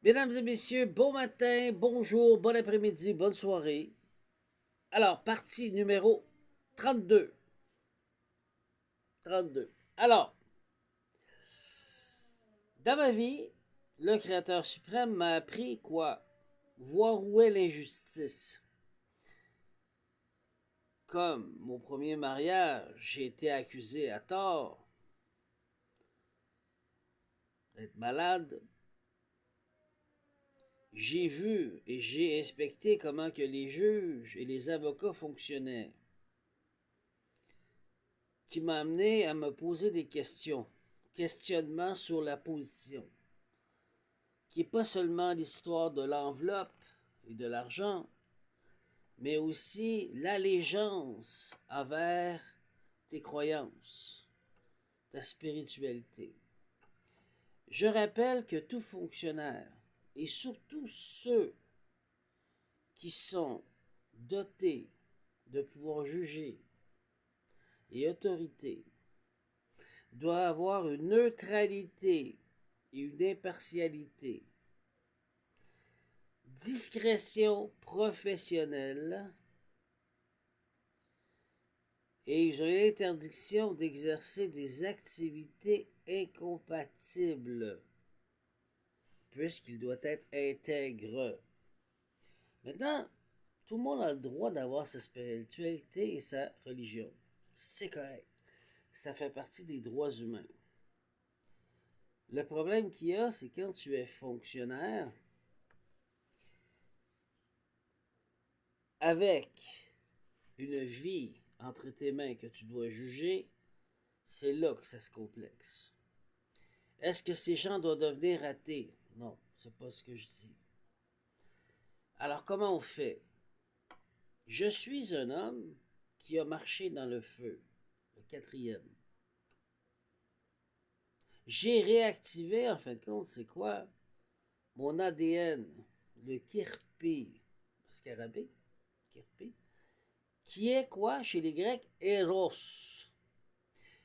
Mesdames et messieurs, bon matin, bonjour, bon après-midi, bonne soirée. Alors, partie numéro 32. 32. Alors, dans ma vie, le Créateur suprême m'a appris quoi? Voir où est l'injustice. Comme mon premier mariage, j'ai été accusé à tort d'être malade. J'ai vu et j'ai inspecté comment que les juges et les avocats fonctionnaient, qui m'a amené à me poser des questions. Questionnement sur la position, qui n'est pas seulement l'histoire de l'enveloppe et de l'argent, mais aussi l'allégeance envers tes croyances, ta spiritualité. Je rappelle que tout fonctionnaire, et surtout ceux qui sont dotés de pouvoir juger et autorité, doit avoir une neutralité et une impartialité, discrétion professionnelle, et ils ont l'interdiction d'exercer des activités incompatibles, puisqu'il doit être intègre. Maintenant, tout le monde a le droit d'avoir sa spiritualité et sa religion. C'est correct. Ça fait partie des droits humains. Le problème qu'il y a, c'est quand tu es fonctionnaire, avec une vie entre tes mains que tu dois juger, c'est là que ça se complexe. Est-ce que ces gens doivent devenir athées? Non, c'est pas ce que je dis. Alors comment on fait? Je suis un homme qui a marché dans le feu, le quatrième. J'ai réactivé, en fin de compte, c'est quoi? Mon ADN, le kirpi, scarabée, kirpi, qui est quoi chez les Grecs? Eros.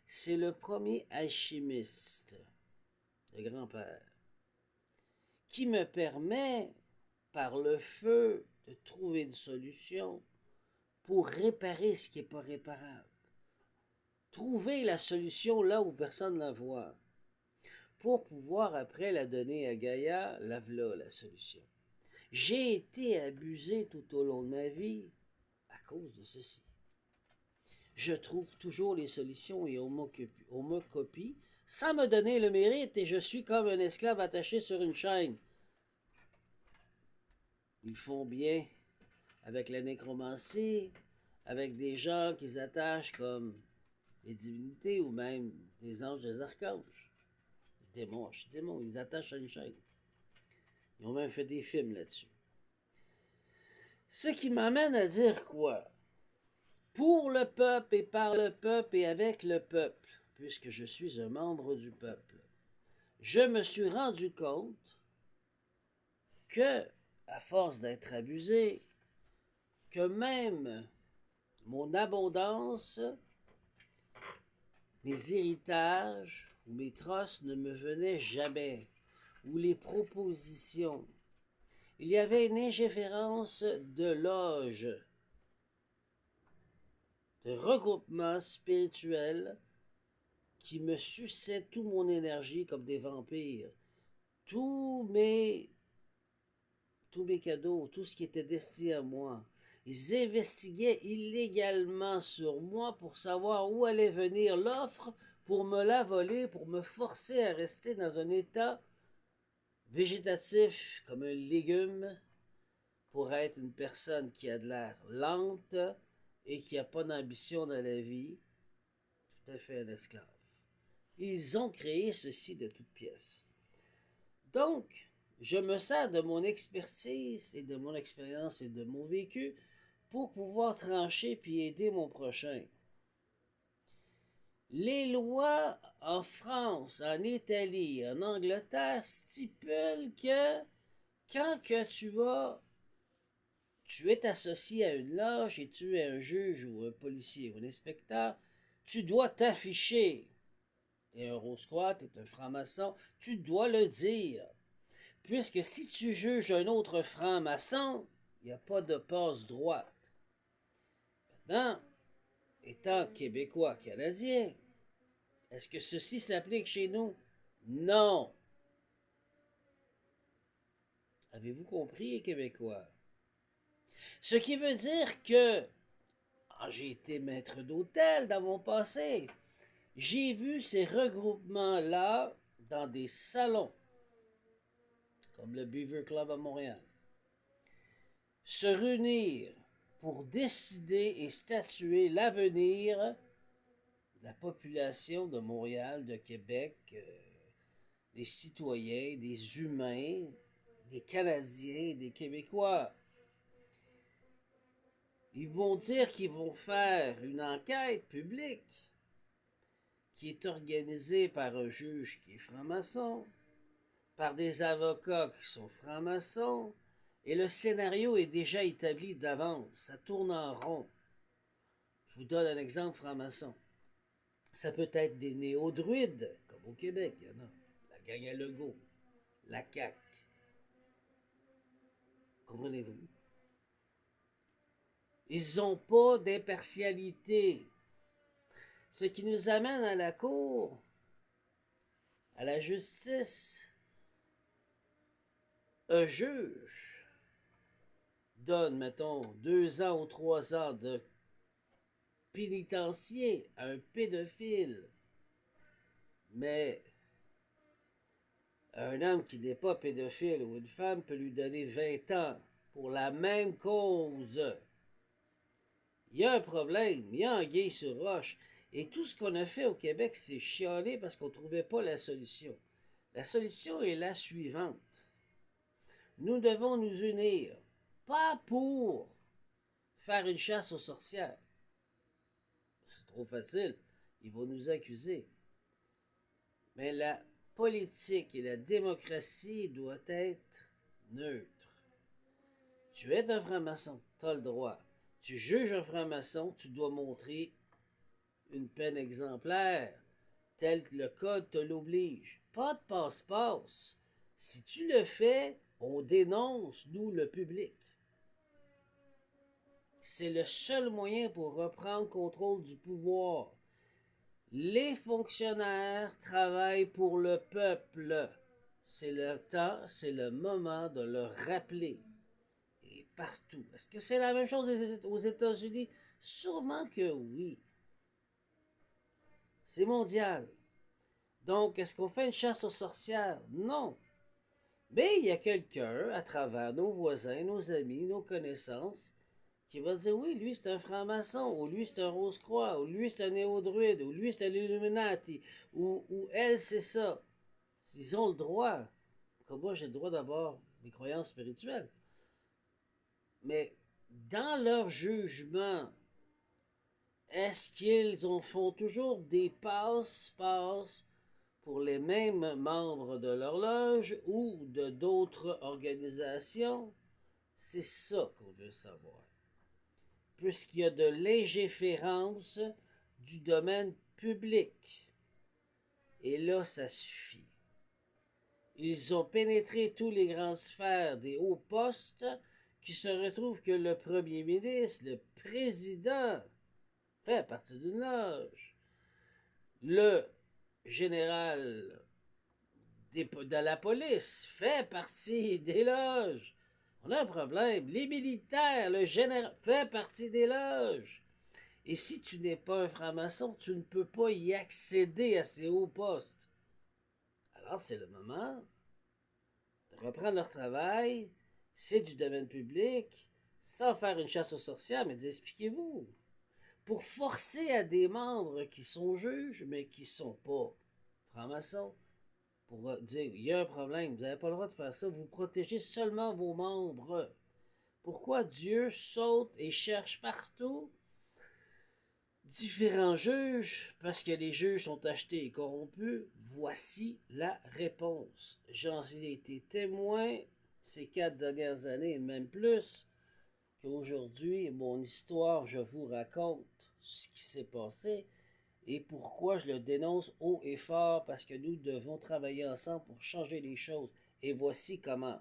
C'est le premier alchimiste, le grand-père, qui me permet, par le feu, de trouver une solution pour réparer ce qui n'est pas réparable. Trouver la solution là où personne ne la voit, pour pouvoir après la donner à Gaïa, la voilà la solution. J'ai été abusé tout au long de ma vie à cause de ceci. Je trouve toujours les solutions et on me copie sans me donner le mérite et je suis comme un esclave attaché sur une chaîne. Ils font bien avec la nécromancie, avec des gens qu'ils attachent comme des divinités ou même des anges, des archanges. Les démons, archidémons, ils les attachent à une chaîne. Ils ont même fait des films là-dessus. Ce qui m'amène à dire quoi? Pour le peuple et par le peuple et avec le peuple, puisque je suis un membre du peuple, je me suis rendu compte que, à force d'être abusé, que même mon abondance, mes héritages ou mes trosses ne me venaient jamais, ou les propositions. Il y avait une ingéférence de loge, de regroupement spirituel qui me suçait toute mon énergie comme des vampires. Tous mes, tous mes cadeaux, tout ce qui était destiné à moi. Ils investiguaient illégalement sur moi pour savoir où allait venir l'offre, pour me la voler, pour me forcer à rester dans un état végétatif comme un légume, pour être une personne qui a de l'air lente et qui n'a pas d'ambition dans la vie, tout à fait un esclave. Ils ont créé ceci de toutes pièces. Donc, je me sers de mon expertise et de mon expérience et de mon vécu pour pouvoir trancher puis aider mon prochain. Les lois en France, en Italie, en Angleterre stipulent que quand que tu es associé à une loge et tu es un juge ou un policier ou un inspecteur, tu dois t'afficher. T'es un rose-croix, t'es un franc-maçon, tu dois le dire. Puisque si tu juges un autre franc-maçon, il n'y a pas de passe droite. Maintenant, étant québécois canadien, est-ce que ceci s'applique chez nous? Non. Avez-vous compris, les Québécois? Ce qui veut dire que j'ai été maître d'hôtel dans mon passé. J'ai vu ces regroupements-là dans des salons, comme le Beaver Club à Montréal, se réunir pour décider et statuer l'avenir de la population de Montréal, de Québec, des citoyens, des humains, des Canadiens, des Québécois. Ils vont dire qu'ils vont faire une enquête publique qui est organisée par un juge qui est franc-maçon, par des avocats qui sont francs-maçons, et le scénario est déjà établi d'avance. Ça tourne en rond. Je vous donne un exemple franc-maçon. Ça peut être des néo-druides, comme au Québec, il y en a. La gang à Legault, la CAQ. Comprenez-vous? Ils n'ont pas d'impartialité. Ce qui nous amène à la cour, à la justice. Un juge donne, mettons, 2 ans ou 3 ans de pénitencier à un pédophile, mais un homme qui n'est pas pédophile ou une femme peut lui donner 20 ans pour la même cause. Il y a un problème, il y a anguille sur roche. Et tout ce qu'on a fait au Québec, c'est chialer parce qu'on ne trouvait pas la solution. La solution est la suivante. Nous devons nous unir, pas pour faire une chasse aux sorcières. C'est trop facile, ils vont nous accuser. Mais la politique et la démocratie doivent être neutres. Tu es un franc-maçon, tu as le droit. Tu juges un franc-maçon, tu dois montrer une peine exemplaire, tel que le code te l'oblige. Pas de passe-passe. Si tu le fais, on dénonce, nous, le public. C'est le seul moyen pour reprendre contrôle du pouvoir. Les fonctionnaires travaillent pour le peuple. C'est le temps, c'est le moment de le rappeler. Et partout. Est-ce que c'est la même chose aux États-Unis? Sûrement que oui. C'est mondial. Donc, est-ce qu'on fait une chasse aux sorcières? Non. Mais il y a quelqu'un, à travers nos voisins, nos amis, nos connaissances, qui va dire oui, lui c'est un franc-maçon, ou lui c'est un Rose-Croix, ou lui c'est un néo-druide, ou lui c'est un Illuminati, ou elle c'est ça. Ils ont le droit. Comme moi, j'ai le droit d'avoir mes croyances spirituelles. Mais dans leur jugement, est-ce qu'ils en font toujours des passe-passe pour les mêmes membres de leur loge ou de d'autres organisations? C'est ça qu'on veut savoir. Puisqu'il y a de l'ingéférence du domaine public. Et là, ça suffit. Ils ont pénétré tous les grandes sphères des hauts postes qui se retrouvent que le premier ministre, le président, fait partie d'une loge. Le général de la police fait partie des loges. On a un problème. Les militaires, le général, fait partie des loges. Et si tu n'es pas un franc-maçon, tu ne peux pas y accéder à ces hauts postes. Alors c'est le moment de reprendre leur travail. C'est du domaine public, sans faire une chasse aux sorcières, mais expliquez-vous. Pour forcer à des membres qui sont juges, mais qui ne sont pas francs-maçons, pour dire il y a un problème, vous n'avez pas le droit de faire ça, vous protégez seulement vos membres. Pourquoi Dieu saute et cherche partout différents juges? Parce que les juges sont achetés et corrompus. Voici la réponse. J'en ai été témoin ces 4 dernières années, et même plus, qu'aujourd'hui, mon histoire, je vous raconte ce qui s'est passé et pourquoi je le dénonce haut et fort, parce que nous devons travailler ensemble pour changer les choses. Et voici comment.